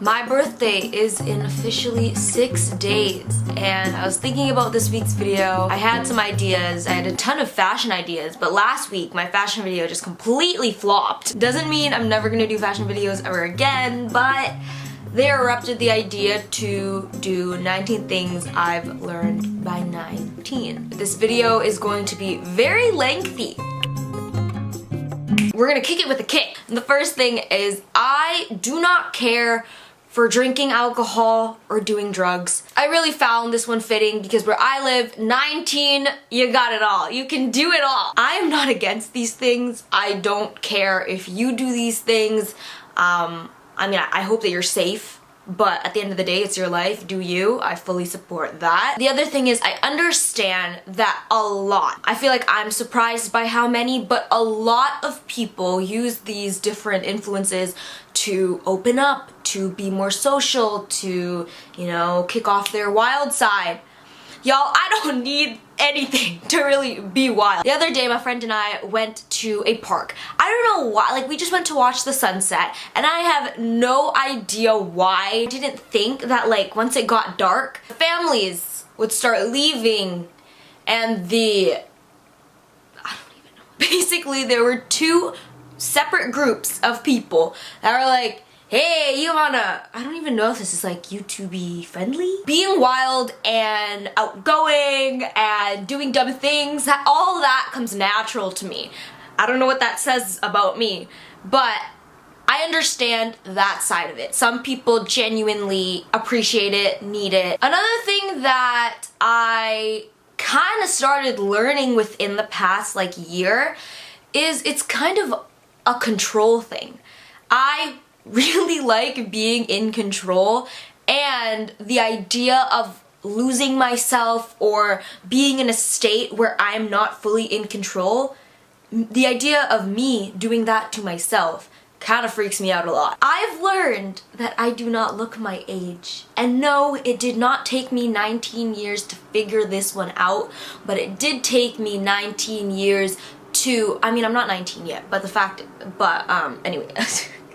My birthday is in officially 6 days, and I was thinking about this week's video. I had some ideas, I had a ton of fashion ideas, but last week my fashion video just completely flopped. Doesn't mean I'm never gonna do fashion videos ever again, but they erupted the idea to do 19 things I've learned by 19. This video is going to be very lengthy. We're gonna kick it with a kick. And the first thing is I do not care for drinking alcohol or doing drugs. I really found this one fitting because where I live, 19, you got it all. You can do it all. I am not against these things. I don't care if you do these things. I mean, I hope that you're safe, but at the end of the day, it's your life. Do you? I fully support that. The other thing is I understand that a lot. I feel like I'm surprised by how many, but a lot of people use these different influences to open up, to be more social, to, you know, kick off their wild side. Y'all, I don't need anything to really be wild. The other day, my friend and I went to a park. I don't know why, like we just went to watch the sunset, and I have no idea why. I didn't think that like once it got dark, families would start leaving, and I don't even know. Basically, there were two separate groups of people that were like, hey, you wanna, I don't even know if this is like YouTube friendly. Being wild and outgoing and doing dumb things, all that comes natural to me. I don't know what that says about me, but I understand that side of it. Some people genuinely appreciate it, need it. Another thing that I kind of started learning within the past like year is it's kind of a control thing. I really like being in control, and the idea of losing myself or being in a state where I'm not fully in control, the idea of me doing that to myself kind of freaks me out a lot. I've learned that I do not look my age. And no, it did not take me 19 years to figure this one out, but it did take me 19 years to, I mean, I'm not 19 yet, but anyway.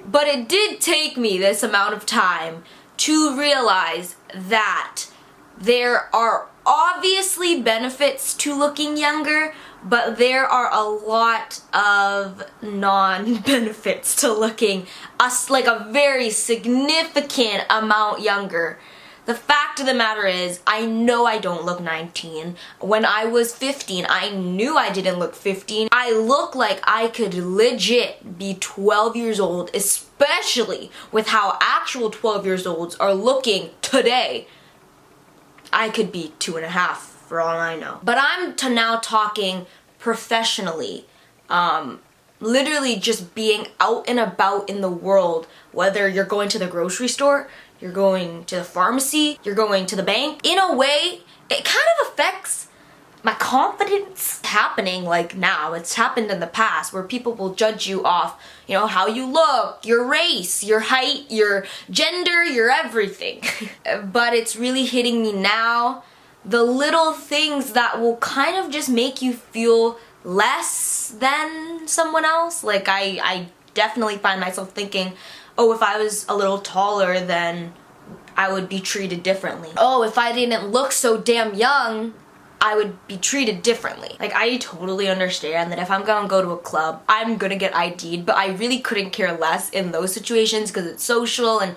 But it did take me this amount of time to realize that there are obviously benefits to looking younger, but there are a lot of non-benefits to looking like a very significant amount younger. The fact of the matter is, I know I don't look 19. When I was 15, I knew I didn't look 15. I look like I could legit be 12 years old, especially with how actual 12 years olds are looking today. I could be 2.5 for all I know. But I'm now talking professionally. Literally just being out and about in the world, whether you're going to the grocery store, you're going to the pharmacy, you're going to the bank. In a way, it kind of affects my confidence happening like now. It's happened in the past where people will judge you off, you know, how you look, your race, your height, your gender, your everything. But it's really hitting me now. The little things that will kind of just make you feel less than someone else. Like I definitely find myself thinking, oh, if I was a little taller, then I would be treated differently. Oh, if I didn't look so damn young, I would be treated differently. Like, I totally understand that if I'm gonna go to a club, I'm gonna get ID'd, but I really couldn't care less in those situations because it's social and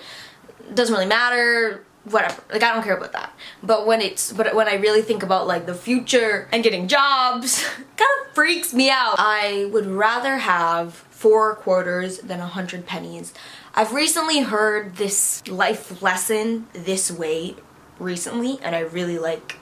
it doesn't really matter, whatever. Like, I don't care about that. But when I really think about like the future and getting jobs, it kind of freaks me out. I would rather have 4 quarters than 100 pennies. I've recently heard this life lesson this way recently, and I really like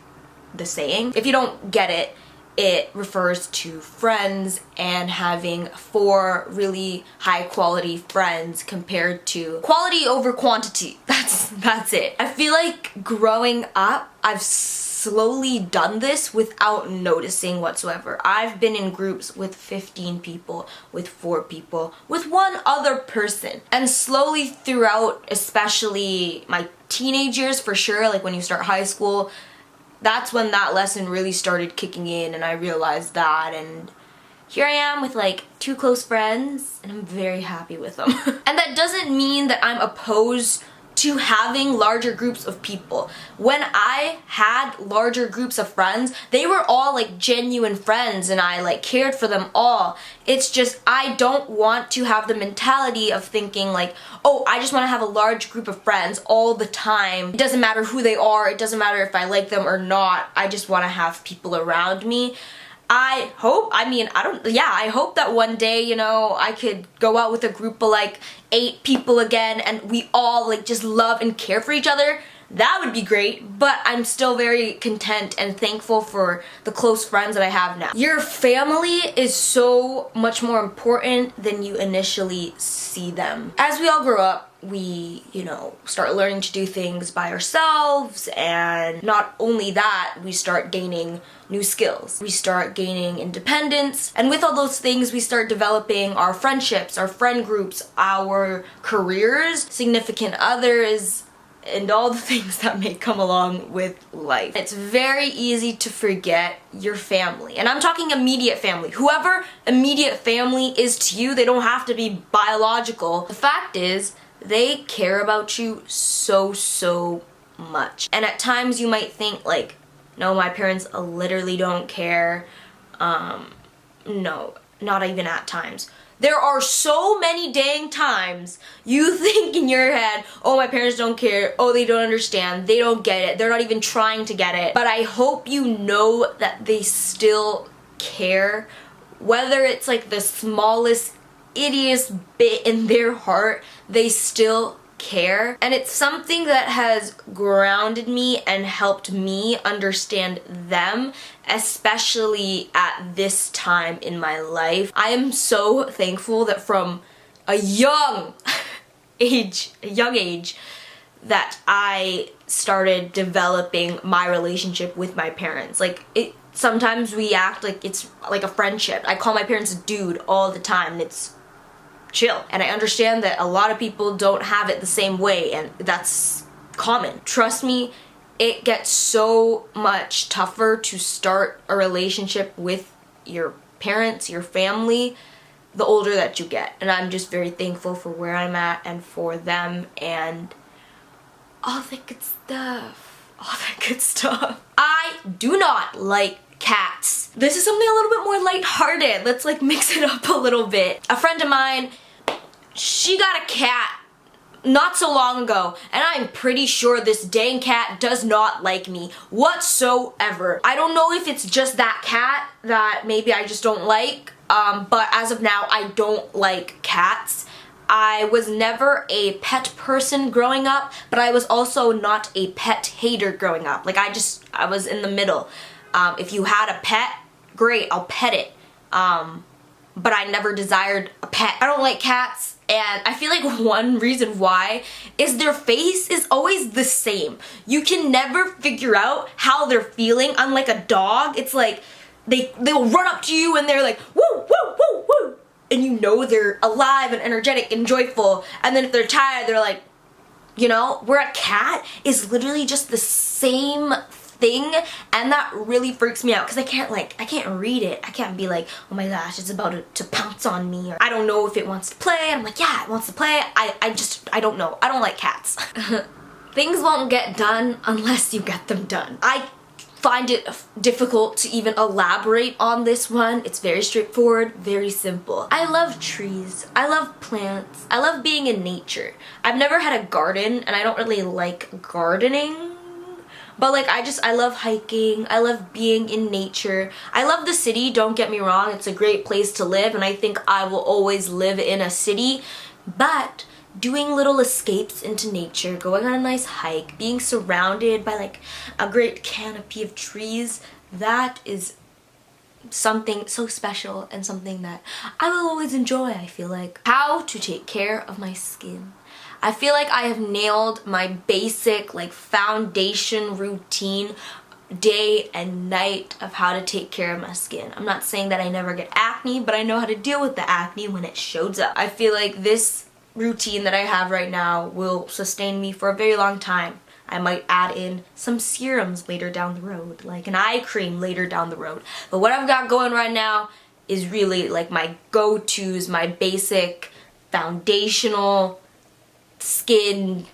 the saying. If you don't get it, it refers to friends and having 4 really high quality friends compared to quality over quantity. That's it. I feel like growing up, I've slowly done this without noticing whatsoever. I've been in groups with 15 people, with 4 people, with 1 other person. And slowly throughout, especially my teenage years for sure, like when you start high school, that's when that lesson really started kicking in, and I realized that, and here I am with like 2 close friends, and I'm very happy with them. And that doesn't mean that I'm opposed to having larger groups of people. When I had larger groups of friends, they were all like genuine friends and I like cared for them all. It's just I don't want to have the mentality of thinking like, oh, I just want to have a large group of friends all the time. It doesn't matter who they are, it doesn't matter if I like them or not. I just want to have people around me. I hope that one day, you know, I could go out with a group of like 8 people again and we all like just love and care for each other. That would be great, but I'm still very content and thankful for the close friends that I have now. Your family is so much more important than you initially see them. As we all grow up, we, you know, start learning to do things by ourselves, and not only that, we start gaining new skills. We start gaining independence, and with all those things, we start developing our friendships, our friend groups, our careers, significant others, and all the things that may come along with life. It's very easy to forget your family. And I'm talking immediate family. Whoever immediate family is to you, they don't have to be biological. The fact is, they care about you so much. And at times you might think like, no, my parents literally don't care. No, not even at times. There are so many dang times you think in your head, oh, my parents don't care, oh, they don't understand, they don't get it, they're not even trying to get it. But I hope you know that they still care, whether it's like the smallest, ittiest bit in their heart, they still care. And it's something that has grounded me and helped me understand them, especially at this time in my life. I am so thankful that from a young age that I started developing my relationship with my parents. Like, sometimes we act like it's like a friendship. I call my parents dude all the time, and it's chill. And I understand that a lot of people don't have it the same way, and that's common. Trust me, it gets so much tougher to start a relationship with your parents, your family, the older that you get. And I'm just very thankful for where I'm at and for them and all that good stuff. All that good stuff. I do not like cats. This is something a little bit more lighthearted. Let's like mix it up a little bit. A friend of mine, she got a cat not so long ago, and I'm pretty sure this dang cat does not like me whatsoever. I don't know if it's just that cat that maybe I just don't like, but as of now, I don't like cats. I was never a pet person growing up, but I was also not a pet hater growing up. Like, I was in the middle. If you had a pet, great, I'll pet it. But I never desired a pet. I don't like cats, and I feel like one reason why is their face is always the same. You can never figure out how they're feeling. Unlike a dog, it's like they'll run up to you and they're like, woo, woo, woo, woo. And you know they're alive and energetic and joyful. And then if they're tired, they're like, you know, where a cat is literally just the same thing, and that really freaks me out because I can't read it. I can't be like, oh my gosh, it's about to pounce on me, or I don't know if it wants to play. And I'm like, yeah, it wants to play. I don't know. I don't like cats. Things won't get done unless you get them done. I find it difficult to even elaborate on this one. It's very straightforward, very simple. I love trees. I love plants. I love being in nature. I've never had a garden, and I don't really like gardening. But like, I love hiking, I love being in nature. I love the city, don't get me wrong, it's a great place to live, and I think I will always live in a city. But doing little escapes into nature, going on a nice hike, being surrounded by like a great canopy of trees, that is something so special and something that I will always enjoy, I feel like. How to take care of my skin. I feel like I have nailed my basic like foundation routine day and night of how to take care of my skin. I'm not saying that I never get acne, but I know how to deal with the acne when it shows up. I feel like this routine that I have right now will sustain me for a very long time. I might add in some serums later down the road, like an eye cream later down the road. But what I've got going right now is really like my go-tos, my basic foundational skin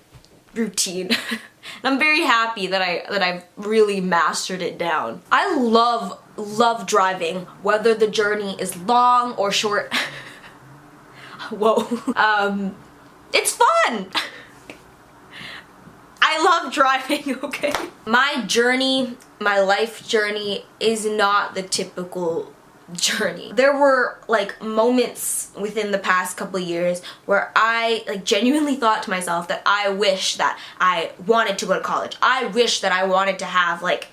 routine. And I'm very happy that I've really mastered it down. I love driving, whether the journey is long or short. Whoa. It's fun. I love driving, okay? My journey, my life journey is not the typical journey. There were like moments within the past couple of years where I like genuinely thought to myself that I wish that I wanted to go to college. I wish that I wanted to have like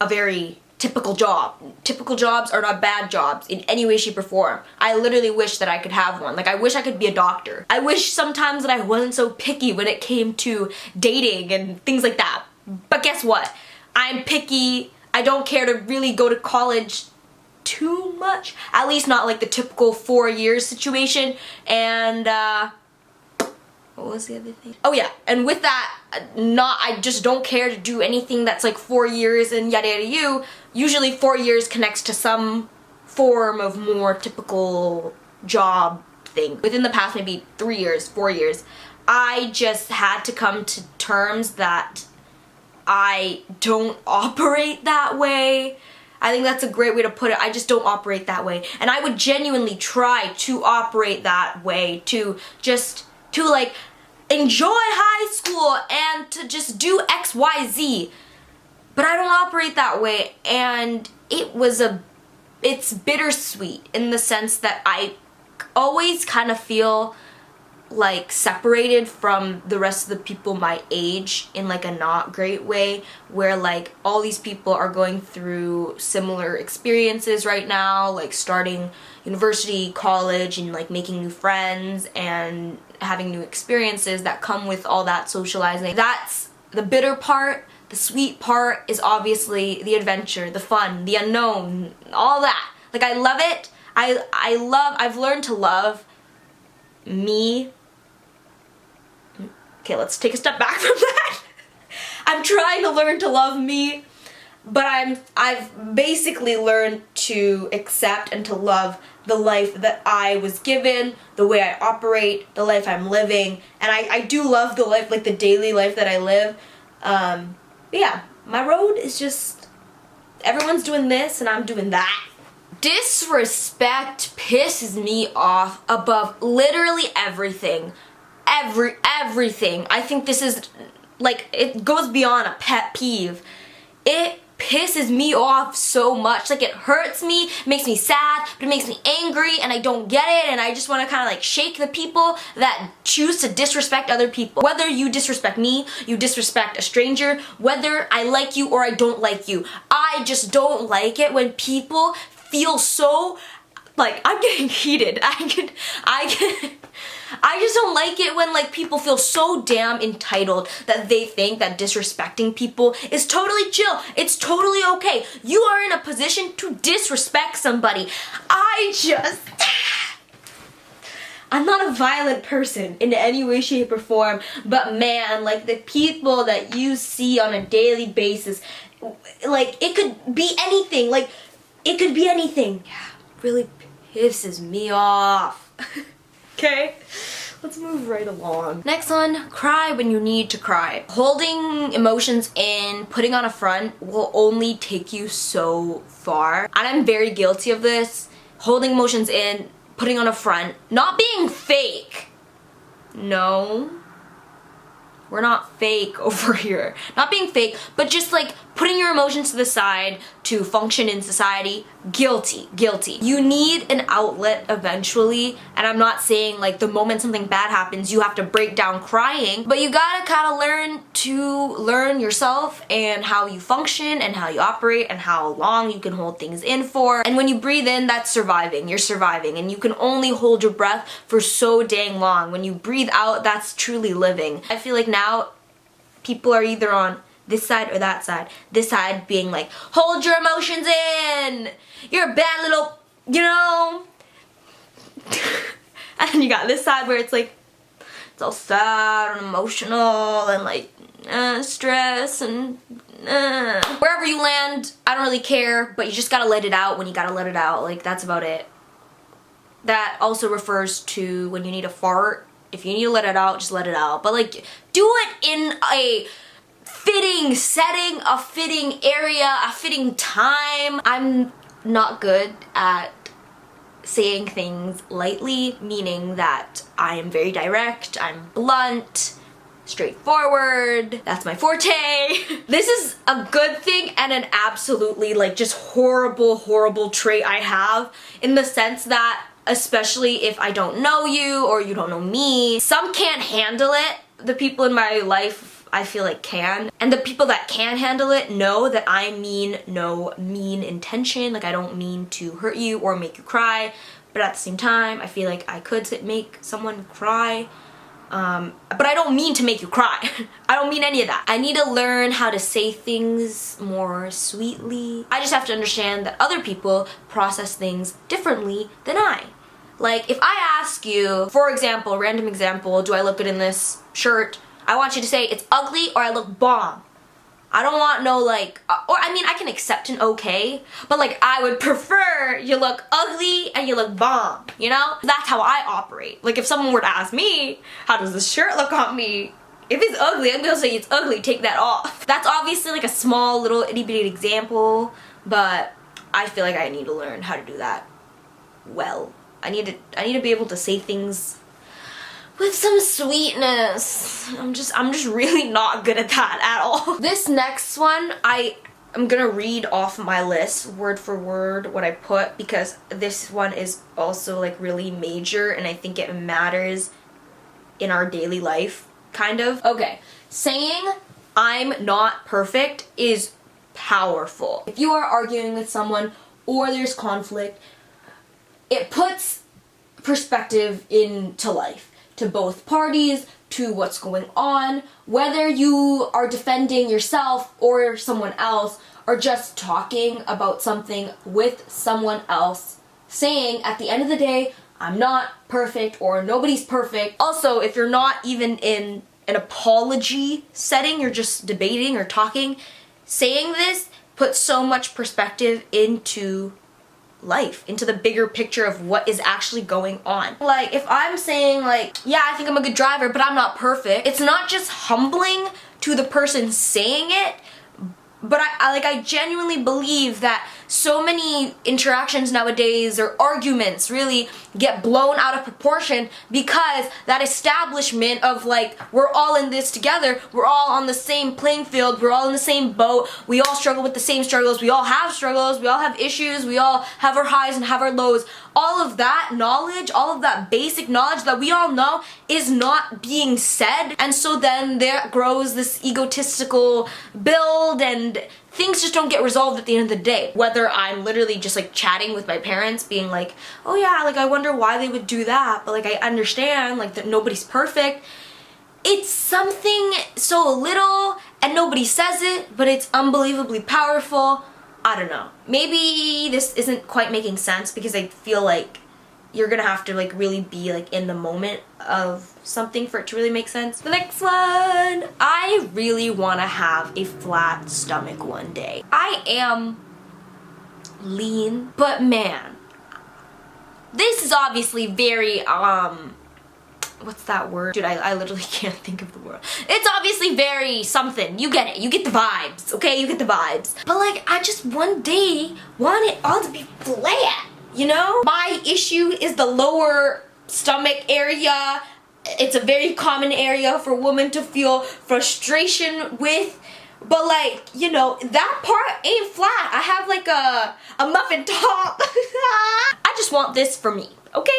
a very typical job. Typical jobs are not bad jobs in any way, shape, or form. I literally wish that I could have one. Like, I wish I could be a doctor. I wish sometimes that I wasn't so picky when it came to dating and things like that. But guess what? I'm picky. I don't care to really go to college too much. At least not like the typical 4 years situation. And, what was the other thing? Oh yeah, and with that, I just don't care to do anything that's like 4 years and yada yada you. Usually 4 years connects to some form of more typical job thing. Within the past maybe 3 years, 4 years, I just had to come to terms that I don't operate that way. I think that's a great way to put it. I just don't operate that way. And I would genuinely try to operate that way, to like enjoy high school and to just do XYZ. But I don't operate that way, and it's bittersweet in the sense that I always kind of feel like separated from the rest of the people my age in like a not great way, where like all these people are going through similar experiences right now, like starting university, college, and like making new friends and having new experiences that come with all that socializing. That's the bitter part. The sweet part is obviously the adventure, the fun, the unknown, all that. Like, I love it. I've learned to love me. Okay, let's take a step back from that. I'm trying to learn to love me, but I've basically learned to accept and to love the life that I was given, the way I operate, the life I'm living, and I do love the life, like the daily life that I live. But yeah, my road is just, everyone's doing this and I'm doing that. Disrespect pisses me off above literally everything. Everything. I think this is, like, it goes beyond a pet peeve. It pisses me off so much. Like, it hurts me, it makes me sad, but it makes me angry, and I don't get it, and I just want to kind of like shake the people that choose to disrespect other people. Whether you disrespect me, you disrespect a stranger, whether I like you or I don't like you, I just don't like it when people feel so, like, I'm getting heated. I just don't like it when like people feel so damn entitled that they think that disrespecting people is totally chill. It's totally okay. You are in a position to disrespect somebody. I'm not a violent person in any way, shape, or form, but man, like the people that you see on a daily basis, like it could be anything. Like it could be anything. Yeah, really pisses me off. Okay, let's move right along. Next one, cry when you need to cry. Holding emotions in, putting on a front will only take you so far. And I'm very guilty of this. Holding emotions in, putting on a front, not being fake. No, we're not fake over here. Not being fake, but just like putting your emotions to the side to function in society. Guilty. You need an outlet eventually, and I'm not saying like the moment something bad happens you have to break down crying, but you gotta kind of learn yourself and how you function and how you operate and how long you can hold things in for. And when you breathe in, that's surviving. You're surviving, and you can only hold your breath for so dang long. When you breathe out, that's truly living. I feel like now people are either on this side or that side. This side being like, hold your emotions in! You're a bad little, you know? And then you got this side where it's like, it's all sad and emotional and like, stress and wherever you land, I don't really care, but you just gotta let it out when you gotta let it out. Like, that's about it. That also refers to when you need a fart. If you need to let it out, just let it out. But like, do it in a fitting setting, a fitting area, a fitting time. I'm not good at saying things lightly, meaning that I am very direct, I'm blunt, straightforward. That's my forte. This is a good thing and an absolutely like just horrible trait I have, in the sense that especially if I don't know you or you don't know me, some can't handle it. The people in my life I feel like can, and the people that can handle it know that I mean no mean intention. Like, I don't mean to hurt you or make you cry, but at the same time I feel like I could make someone cry. But I don't mean to make you cry. I don't mean any of that. I need to learn how to say things more sweetly. I just have to understand that other people process things differently than I. Like, if I ask you, for example, random example, do I look good in this shirt? I want you to say it's ugly or I look bomb. I don't want no like, or I mean I can accept an okay, but like I would prefer you look ugly and you look bomb, you know? That's how I operate. Like, if someone were to ask me, how does this shirt look on me? If it's ugly, I'm gonna say it's ugly, take that off. That's obviously like a small little itty bitty example, but I feel like I need to learn how to do that well. I need to be able to say things with some sweetness. I'm just really not good at that at all. This next one, I'm gonna read off my list word for word what I put, because this one is also like really major and I think it matters in our daily life, kind of. Okay, saying I'm not perfect is powerful. If you are arguing with someone or there's conflict, it puts perspective into life, to both parties, to what's going on, whether you are defending yourself or someone else, or just talking about something with someone else, saying at the end of the day, I'm not perfect or nobody's perfect. Also, if you're not even in an apology setting, you're just debating or talking, saying this puts so much perspective into life, into the bigger picture of what is actually going on. Like, if I'm saying like, yeah, I think I'm a good driver, but I'm not perfect, it's not just humbling to the person saying it, but I genuinely believe that so many interactions nowadays, or arguments really, get blown out of proportion because that establishment of like, we're all in this together, we're all on the same playing field, we're all in the same boat, we all struggle with the same struggles, we all have issues, we all have our highs and have our lows. All of that knowledge, all of that basic knowledge that we all know is not being said, and so then there grows this egotistical build and things just don't get resolved at the end of the day. Whether I'm literally just like chatting with my parents being like, oh yeah, like I wonder why they would do that, but like I understand like that nobody's perfect. It's something so little and nobody says it, but it's unbelievably powerful. I don't know. Maybe this isn't quite making sense because I feel like you're gonna have to like really be like in the moment of something for it to really make sense. The next one, I really want to have a flat stomach one day. I am lean, but man, this is obviously very what's that word? Dude, I literally can't think of the word. It's obviously very something. You get it. You get the vibes, okay? You get the vibes. But like, I just one day want it all to be flat, you know? My issue is the lower stomach area. It's a very common area for women to feel frustration with. But like, you know, that part ain't flat. I have like a muffin top. I just want this for me, okay?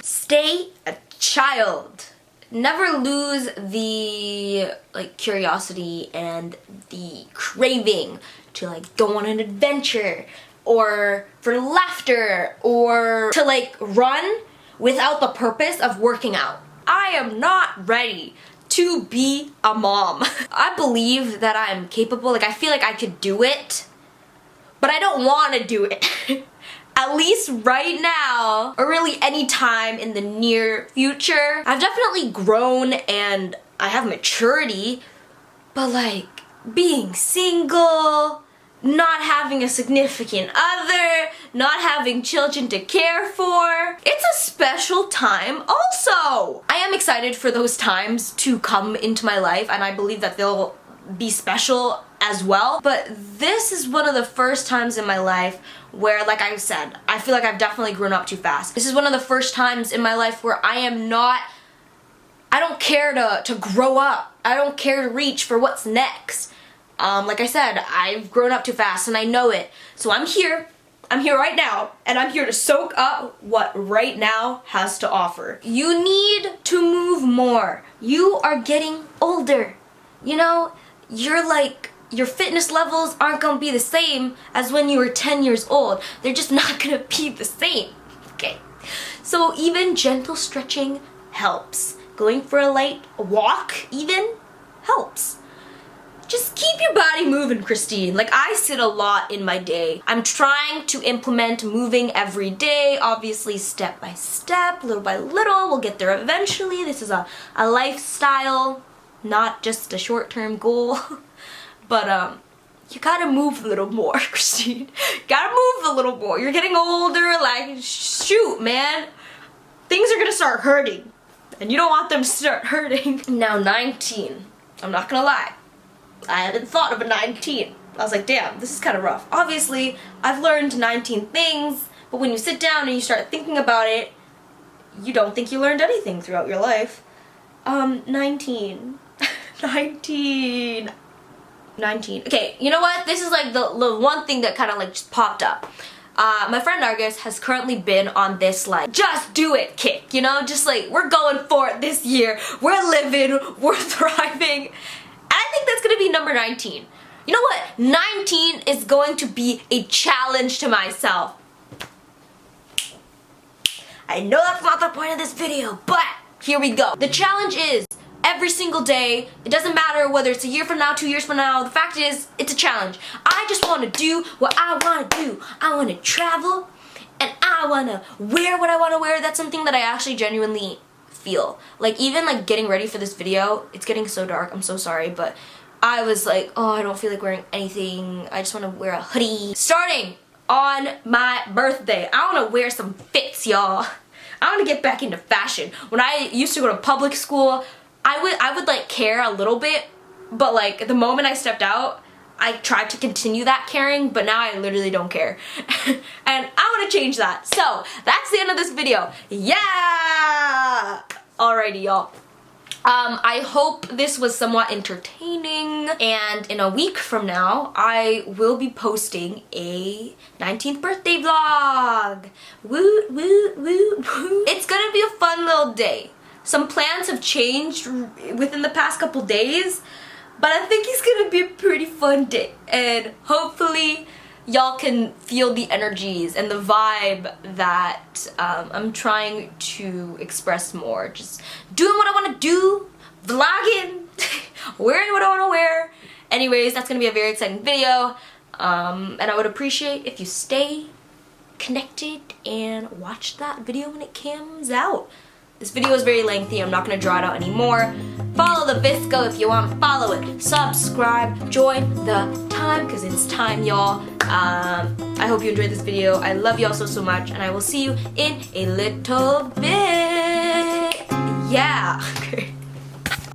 Stay a child. Never lose the like curiosity and the craving to like go on an adventure, or for laughter, or to like run without the purpose of working out. I am not ready to be a mom. I believe that I'm capable, like I feel like I could do it, but I don't want to do it. At least right now, or really any time in the near future. I've definitely grown and I have maturity, but like being single, not having a significant other, not having children to care for. It's a special time also. I am excited for those times to come into my life, and I believe that they'll be special as well. But this is one of the first times in my life where, like I said, I feel like I've definitely grown up too fast. This is one of the first times in my life where I don't care to grow up. I don't care to reach for what's next. Like I said, I've grown up too fast and I know it. So I'm here right now, and I'm here to soak up what right now has to offer. You need to move more. You are getting older. You know, your fitness levels aren't gonna be the same as when you were 10 years old. They're just not gonna be the same, okay? So even gentle stretching helps. Going for a light walk even helps. Just keep your body moving, Kristine. Like, I sit a lot in my day. I'm trying to implement moving every day, obviously step by step, little by little. We'll get there eventually. This is a lifestyle, not just a short-term goal. But you gotta move a little more, Kristine. Gotta move a little more. You're getting older, like, shoot, man. Things are gonna start hurting. And you don't want them to start hurting. Now 19, I'm not gonna lie. I hadn't thought of a 19. I was like, damn, this is kind of rough. Obviously, I've learned 19 things, but when you sit down and you start thinking about it, you don't think you learned anything throughout your life. 19. 19. 19. Okay, you know what? This is like the one thing that kind of like just popped up. My friend Argus has currently been on this like, just do it kick, you know? Just like, we're going for it this year. We're living, we're thriving. And I think that's gonna be number 19. You know what? 19 is going to be a challenge to myself. I know that's not the point of this video, but here we go. The challenge is every single day. It doesn't matter whether it's a year from now, 2 years from now. The fact is, it's a challenge. I just want to do what I want to do. I want to travel, and I want to wear what I want to wear. That's something that I actually genuinely feel. Like, even like getting ready for this video, it's getting so dark. I'm so sorry, but I was like, oh, I don't feel like wearing anything. I just want to wear a hoodie. Starting on my birthday, I want to wear some fits, y'all. I want to get back into fashion. When I used to go to public school, I would like care a little bit, but like the moment I stepped out, I tried to continue that caring, but now I literally don't care. And I want to change that. So that's the end of this video. Yeah! Alrighty, y'all. I hope this was somewhat entertaining, and in a week from now, I will be posting a 19th birthday vlog. Woot, woot, woot, woot. It's gonna be a fun little day. Some plans have changed within the past couple days, but I think it's gonna be a pretty fun day, and hopefully y'all can feel the energies and the vibe that I'm trying to express more. Just doing what I want to do, vlogging, wearing what I want to wear. Anyways, that's gonna be a very exciting video, and I would appreciate if you stay connected and watch that video when it comes out. This video is very lengthy. I'm not going to draw it out anymore. Follow the VSCO if you want to follow it. Subscribe. Join the time, because it's time, y'all. I hope you enjoyed this video. I love y'all so much, and I will see you in a little bit. Yeah.